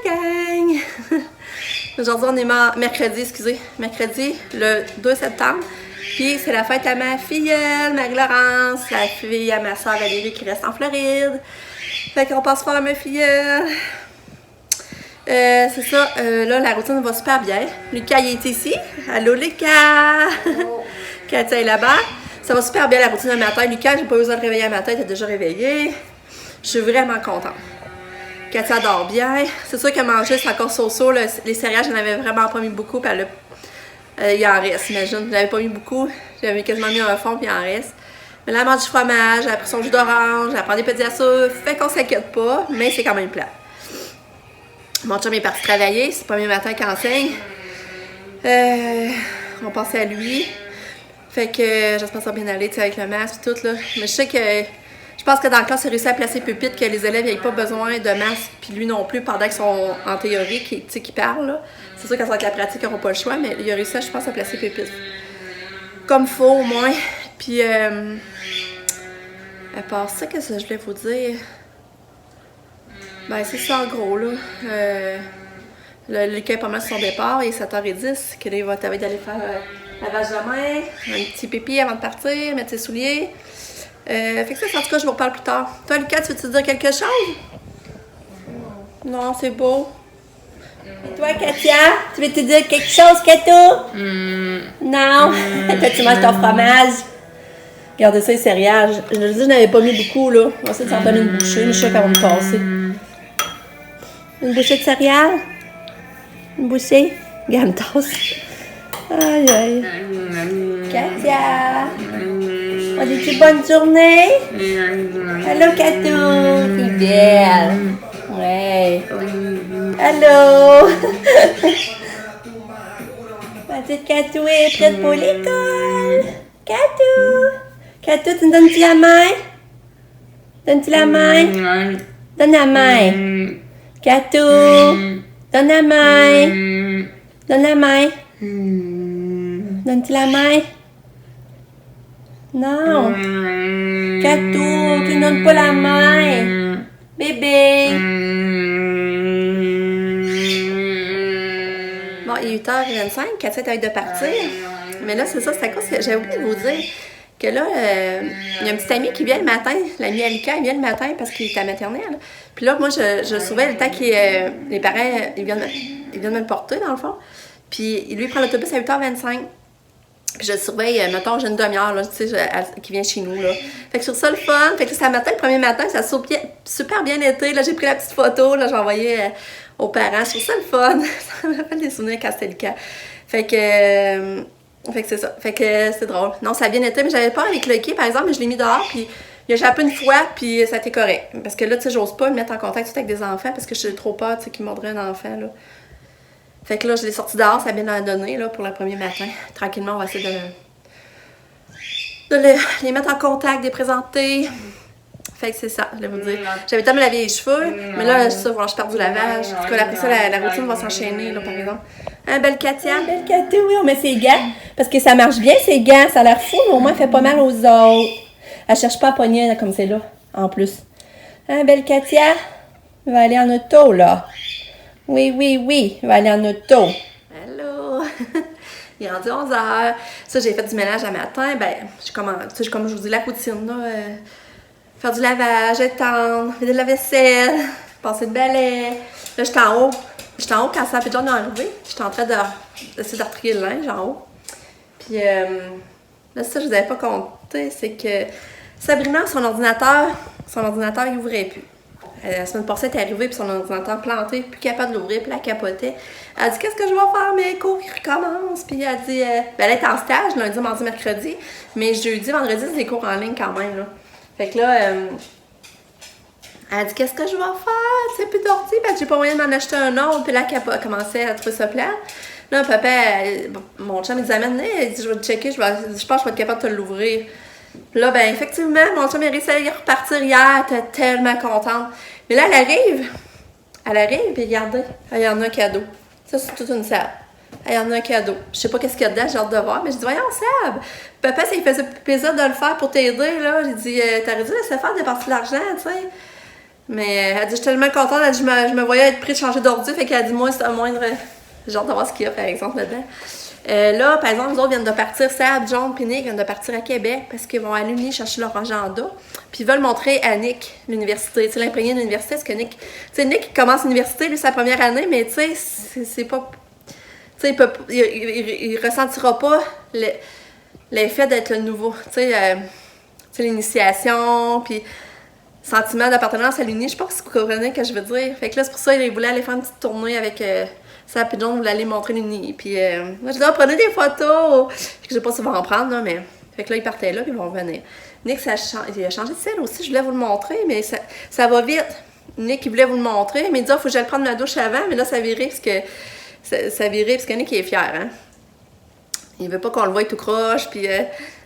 la gang! Aujourd'hui, on est mercredi, le 2 septembre. Puis c'est la fête à ma filleule, Marie-Laurence, la fille à ma soeur Valérie qui reste en Floride. Fait qu'on passe faire ma filleule. C'est ça, là, la routine va super bien. Lucas, il est ici. Allô, Lucas! Oh. Katia est là-bas. Ça va super bien la routine le matin. Lucas, j'ai pas besoin de réveiller le matin, il est déjà réveillé. Je suis vraiment contente. Katia dort bien. C'est sûr qu'elle mangeait, c'est encore so-so. Les céréales, je n'en avais vraiment pas mis beaucoup. Puis il en reste, imagine. Je n'avais pas mis beaucoup. J'avais quasiment mis un fond, puis il en reste. Mais là, elle mange du fromage, elle a pris son jus d'orange, elle prend des petits assoufs. Fait qu'on s'inquiète pas, mais c'est quand même plat. Mon chum est parti travailler. C'est le premier matin qu'il enseigne. On pensait à lui. Fait que j'espère que ça va bien aller avec le masque et tout. Là. Mais je pense que dans le classe, il a réussi à placer pupitre, que les élèves n'aient pas besoin de masque, puis lui non plus, pendant qu'ils sont en théorie, qu'ils parlent. C'est sûr qu'à la pratique, ils n'auront pas le choix, mais il a réussi, je pense, à placer pupitre. Comme il faut, au moins. Puis, à part ça, qu'est-ce que je voulais vous dire? Ben, c'est ça, en gros, là. Le cas est pas mal sur son départ, il est 7h10, que là, il va d'aller faire lavage de main, un petit pipi avant de partir, mettre ses souliers. Fait que ça, en tout cas, je vous reparle plus tard. Toi, Lucas, tu veux-tu dire quelque chose? Non, c'est beau. Et toi, Katia, tu veux te dire quelque chose, Kato? Non? Toi, tu manges ton fromage. Regardez ça, les céréales. Je le dis, je n'avais pas mis beaucoup, là. On va essayer de s'en donner une bouchée, mais je sais qu'elle va me passer. Une bouchée de céréales? Une bouchée? Regarde, tasse. Aïe, aïe. Katia! On dit une bonne journée? Allô, Katou! C'est belle! Ouais! Allô! Ma petite Katou est prête pour l'école! Katou! Katou, tu me donnes-tu la main? Donnes-tu la main? Donne la main! Katou! Donne la main! Donne la main! Donne-tu la main? Non! Katou, tu ne donnes pas la main! Bébé! Bon, il est 8h25, Katia est avec de partir. Mais là, c'est ça, c'est à cause que j'ai oublié de vous dire que là, il y a un petit ami qui vient le matin, l'ami Alika, il vient le matin parce qu'il est à la maternelle. Puis là, moi, je surveille le temps que les parents, ils viennent me le porter, dans le fond. Puis lui, il prend l'autobus à 8h25. Puis je surveille, mettons, j'ai une demi-heure, là, tu sais, qui vient chez nous, là. Fait que sur ça, le fun. Fait que ça matin, le premier matin, ça a super bien été. Là, j'ai pris la petite photo, là, j'ai envoyé aux parents. Je trouve ça le fun. Ça me rappelle des souvenirs quand c'était le cas. Fait que c'est ça. Fait que c'est drôle. Non, ça a bien été, mais j'avais peur avec le quai, par exemple, mais je l'ai mis dehors, puis il a jappé une fois, puis ça a été correct. Parce que là, tu sais, j'ose pas me mettre en contact avec des enfants, parce que j'ai trop peur, tu sais, qu'il mordrait un enfant, là. Fait que là, je l'ai sorti dehors, ça a bien donné, là, pour le premier matin. Tranquillement, on va essayer de les mettre en contact, de les présenter. Fait que c'est ça, je vais vous dire. J'avais tellement lavé les cheveux, mais là, je perds du lavage. En tout cas, après ça, la routine va s'enchaîner, là, par exemple. Hein, belle Katia? Belle Katia, oui, on met ses gants. Parce que ça marche bien, ses gants. Ça a l'air fou, mais au moins, elle fait pas mal aux autres. Elle cherche pas à pogner, là, comme c'est là, en plus. Hein, belle Katia? Elle va aller en auto, là. Oui, elle va aller en auto. Allô? Il est rendu 11h. Ça, j'ai fait du ménage à matin. Ben, comme je vous dis, la routine, là. Faire du lavage, étendre, vider la vaisselle, passer de balai. Là, j'étais en haut. Quand ça fait déjà arrivé. J'étais en train d'essayer de retrier le linge en haut. Puis, là, ça, je vous avais pas compté. C'est que Sabrina, son ordinateur, il ouvrait plus. La semaine passée, elle est arrivée, puis son ordinateur planté, plus capable de l'ouvrir, puis elle capotait. Elle a dit, qu'est-ce que je vais faire, mes cours qui recommencent? Puis elle a dit, elle est en stage, lundi, mardi, mercredi, mais jeudi, vendredi, c'est des cours en ligne quand même, là. Fait que là, elle a dit, qu'est-ce que je vais faire? Tu sais, plus d'ordi, puis j'ai pas moyen de m'en acheter un autre, puis là, elle a commencé à trouver ça plat. Là, papa, mon chum, il dit, il dit, je vais te checker, je pense que je vais être capable de te l'ouvrir. Là, ben effectivement, mon chum est réussi à y repartir hier, elle était tellement contente. Mais là, elle arrive, puis regardez, il y en a un cadeau. Ça, c'est toute une salle. Il y en a un cadeau. Je sais pas qu'est-ce qu'il y a dedans, j'ai hâte de voir, mais je dis, voyons, Seb, papa, ça lui faisait plaisir de le faire pour t'aider, là. J'ai dit, t'aurais dû laisser faire dépenser de l'argent, tu sais. Mais elle dit, je suis tellement contente, elle dit, je me voyais être pris de changer d'ordi, fait qu'elle dit, moi, c'est un moindre. J'ai hâte de voir ce qu'il y a, par exemple, là-dedans. Là, par exemple, les autres viennent de partir, Sab, John et Nick viennent de partir à Québec parce qu'ils vont à l'Uni chercher leur agenda. Puis ils veulent montrer à Nick l'université, tu sais, l'imprégné de l'université, parce que Nick, tu sais, Nick commence l'université, lui, sa première année, mais tu sais, c'est pas. Tu sais, il ressentira pas l'effet d'être le nouveau. Tu sais, l'initiation, puis sentiment d'appartenance à l'Uni. Je sais pas si vous comprenez ce que je veux dire. Fait que là, c'est pour ça qu'il voulait aller faire une petite tournée avec ça, puis John voulait aller montrer l'Uni. Puis moi, je dis, prenez des photos. Je sais pas s'ils vont en prendre, là, mais. Fait que là, ils partaient là, puis ils vont revenir. Nick, il a changé de selle aussi, je voulais vous le montrer, mais ça va vite. Nick, il voulait vous le montrer, mais il dit, faut que j'aille prendre ma douche avant, mais là, ça virait, parce que. Ça virait, parce que Nick, il est fier, hein. Il veut pas qu'on le voie tout croche, puis.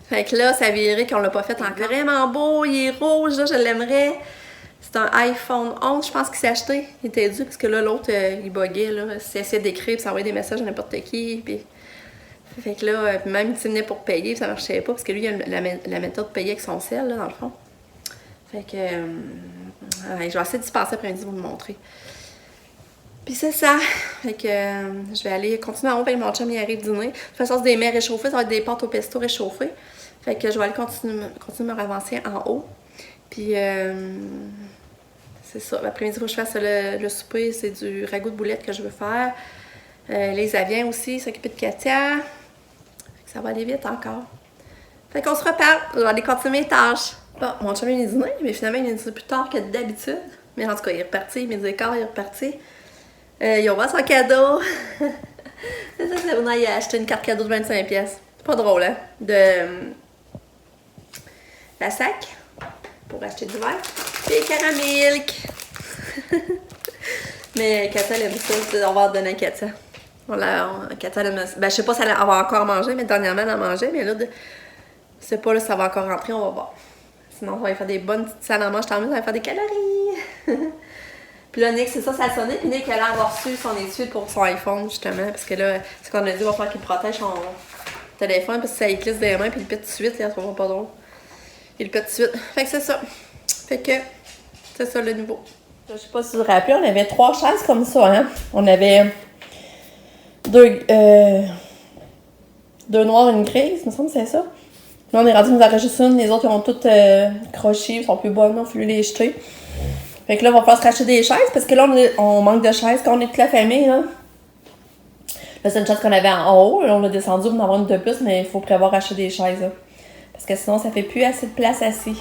Fait que là, ça virait qu'on l'a pas fait encore. Vraiment beau, il est rouge, là, je l'aimerais. C'est un iPhone 11, je pense qu'il s'est acheté. Il était dû, parce que là, l'autre, il buguait, là. Il essayait d'écrire, puis s'envoyer des messages à n'importe qui, puis... Fait que là, même il venait pour payer, puis ça marchait pas, parce que lui, il a la méthode de payer avec son sel, là, dans le fond. Fait que... je vais essayer de se passer après-midi pour vous le montrer. Puis c'est ça. Fait que je vais aller continuer en haut, avec mon chum, il arrive dîner. De toute façon, c'est des mets réchauffés, ça va être des pâtes au pesto réchauffées. Fait que je vais aller continuer me ravancer en haut. Puis c'est ça. L'après-midi, il faut que je fasse le souper. C'est du ragoût de boulettes que je veux faire. Lisa vient aussi s'occuper de Katia. Fait que ça va aller vite encore. Fait qu'on se reparle. Je vais aller continuer mes tâches. Bon, mon chum il est dîner, mais finalement, il est dîner plus tard que d'habitude. Mais en tout cas, il est reparti. Midi et quart, il est reparti. Ils ont vendu son cadeau. C'est ça, c'est vrai, il a acheté une carte cadeau de 25$. C'est pas drôle, hein? De la sac pour acheter du verre. Puis caramilk. Mais Katia, elle aime ça. On va en donner à Katia. Katia, je sais pas si elle va encore manger, mais dernièrement, elle en mangeait. Mais là, je sais pas là, si ça va encore rentrer, on va voir. Sinon, on va faire des bonnes petites salades à manger. Tant mieux, ça va faire des calories. Puis là, Nick, c'est ça a sonné. Puis Nick, elle a reçu son étude pour son iPhone, justement. Parce que là, c'est qu'on a dit, il va falloir qu'il protège son téléphone. Parce que ça glisse des mains, puis il le pète tout de suite. Il ne trouvera pas drôle. Il le pète tout de suite. Fait que c'est ça. Fait que c'est ça le nouveau. Je sais pas si vous vous rappelez, on avait 3 chaises comme ça, hein. On avait 2 noires et une grise, il me semble que c'est ça. Là, on est rendu, nous en reste juste une. Les autres, ils ont toutes croché, ils sont plus bonnes, on a fallu les jeter. Fait que là, on va falloir se racheter des chaises parce que là, on manque de chaises. Quand on est toute la famille, là, c'est une chaise qu'on avait en haut. Là, on a descendu pour en avoir une de plus, mais il faut prévoir acheter des chaises. Là, parce que sinon, ça fait plus assez de place assis.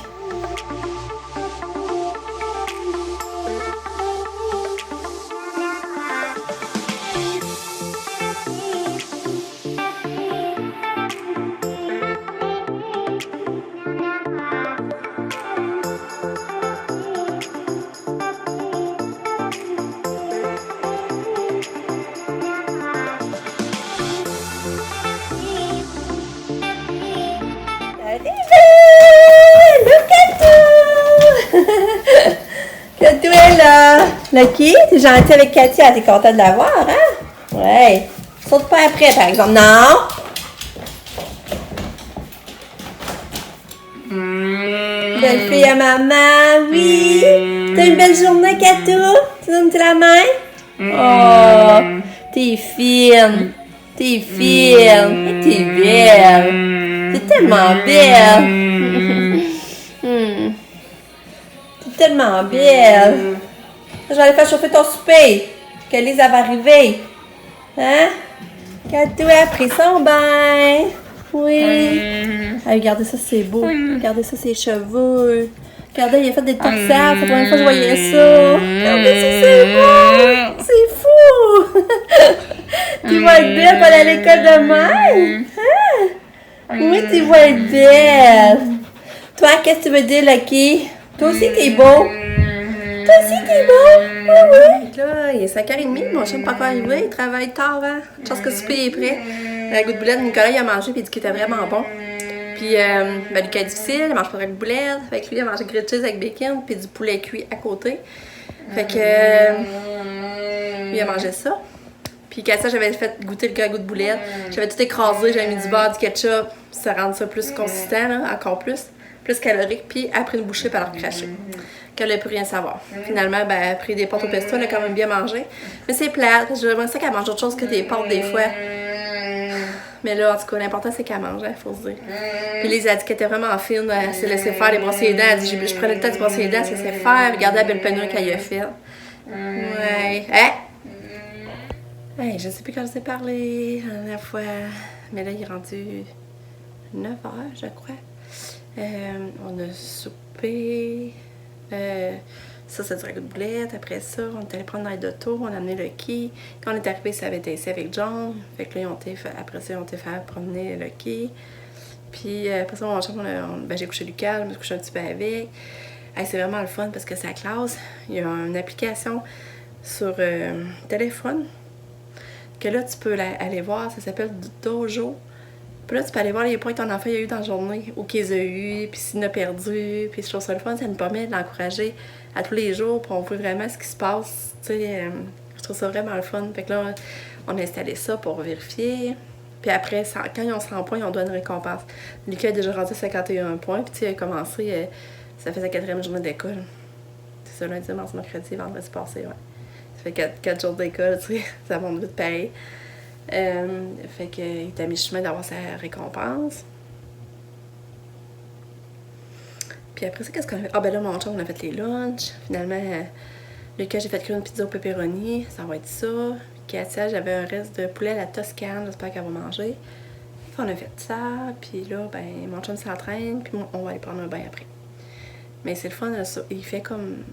Katou est là! Lucky, t'es gentil avec Katia, t'es contente de la voir, hein? Ouais. Saute pas après, par exemple. Non! Belle fille à maman, oui! T'as une belle journée, Katou? Tu donnes la main? Oh! T'es fine! T'es fine! T'es belle! T'es tellement belle! T'es tellement belle! Je vais aller faire chauffer ton souper! Que Lise va arriver! Hein? Katou a pris son bain! Oui! Ah, regardez ça, c'est beau! Regardez ça, ses cheveux! Regardez, il a fait des toursages! C'est la première fois que je voyais ça! Regardez ça, c'est beau! C'est fou! Tu vas être belle pour aller à l'école demain! Hein? Oui, tu vas être belle! Toi, qu'est-ce que tu veux dire, Lucky? Toi aussi, t'es beau! Toi aussi, t'es beau! Oui, oui! Là, il est 5h30, mon chien n'est pas encore arrivé, il travaille tard, hein? Je pense que le souper est prêt. La goût de boulette, Nicolas, il a mangé, puis il dit qu'il était vraiment bon. Puis, Lucas est difficile, il mange pas de boulette. Fait que lui, il a mangé grilled cheese avec bacon, puis du poulet cuit à côté. Fait que, lui, il a mangé ça. Puis, Cassia, j'avais fait goûter le ragoût de boulette. J'avais tout écrasé, j'avais mis du beurre, du ketchup, ça rend ça plus consistant, là, encore plus calorique. Puis, après une bouchée, puis alors cracher. qu'elle n'a plus rien savoir. Finalement, ben, elle a pris des pâtes au pesto, elle a quand même bien mangé. Mais c'est plate, j'aimerais ça qu'elle mange autre chose que des pâtes des fois. Mais là, en tout cas, l'important, c'est qu'elle mange, il faut se dire. Puis Lise a dit qu'elle était vraiment fine, elle s'est laissée faire les brosser les dents. Elle dit, je prenais le temps de brosser les dents, elle s'est laissée faire. Regardez la belle peinure qu'elle a fait. Ouais. Hein? Hey, je sais plus quand je vous ai parlé la dernière fois. Mais là, il est rendu 9h, je crois. On a soupé. Ça, c'est du ragoût de boulette. Après ça, on est allé prendre l'aide d'auto, on a amené Lucky. Quand on est arrivé, ça avait été ici avec John. Fait que là, après ça, ils ont été faire promener Lucky. Puis après ça, j'ai couché Lucas, je me suis couché un petit peu avec. Hey, c'est vraiment le fun parce que c'est la classe. Il y a une application sur téléphone que là, tu peux aller voir. Ça s'appelle Dojo. Puis là, tu peux aller voir les points que ton enfant a eu dans la journée, ou qu'il a eu, puis s'il en a perdu. Puis je trouve ça le fun, ça nous permet de l'encourager à tous les jours, puis on voit vraiment ce qui se passe. Tu sais, je trouve ça vraiment le fun. Fait que là, on a installé ça pour vérifier. Puis après, quand ils ont 100 points, on donne une récompense. Lucas a déjà rendu 51 points, puis tu sais, il a commencé, ça fait sa 4e journée d'école. C'est ça, lundi, mardi, mercredi, vendredi passé, ouais. Ça fait 4 jours d'école, tu sais, ça monte vite pareil. Fait qu'il est à mi-chemin d'avoir sa récompense. Puis après ça, qu'est-ce qu'on a fait? Ah ben là, mon chum, on a fait les lunchs. Finalement, Lucas, j'ai fait cuire une pizza au pepperoni. Ça va être ça. Katia, j'avais un reste de poulet à la Toscane. J'espère qu'elle va manger. Puis on a fait ça. Puis là, ben, mon chum s'entraîne. Puis on va aller prendre un bain après. Mais c'est le fun, ça. Il fait comme...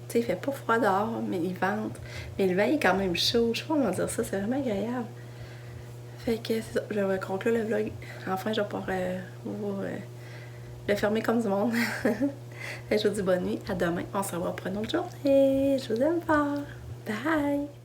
Tu sais, il fait pas froid dehors, mais il vente. Mais le bain est quand même chaud. Je sais pas comment dire ça. C'est vraiment agréable. Fait que c'est ça. Je vais conclure le vlog. Enfin, je vais pouvoir le fermer comme du monde. Je vous dis bonne nuit. À demain. On se revoit pour une autre journée. Je vous aime fort. Bye!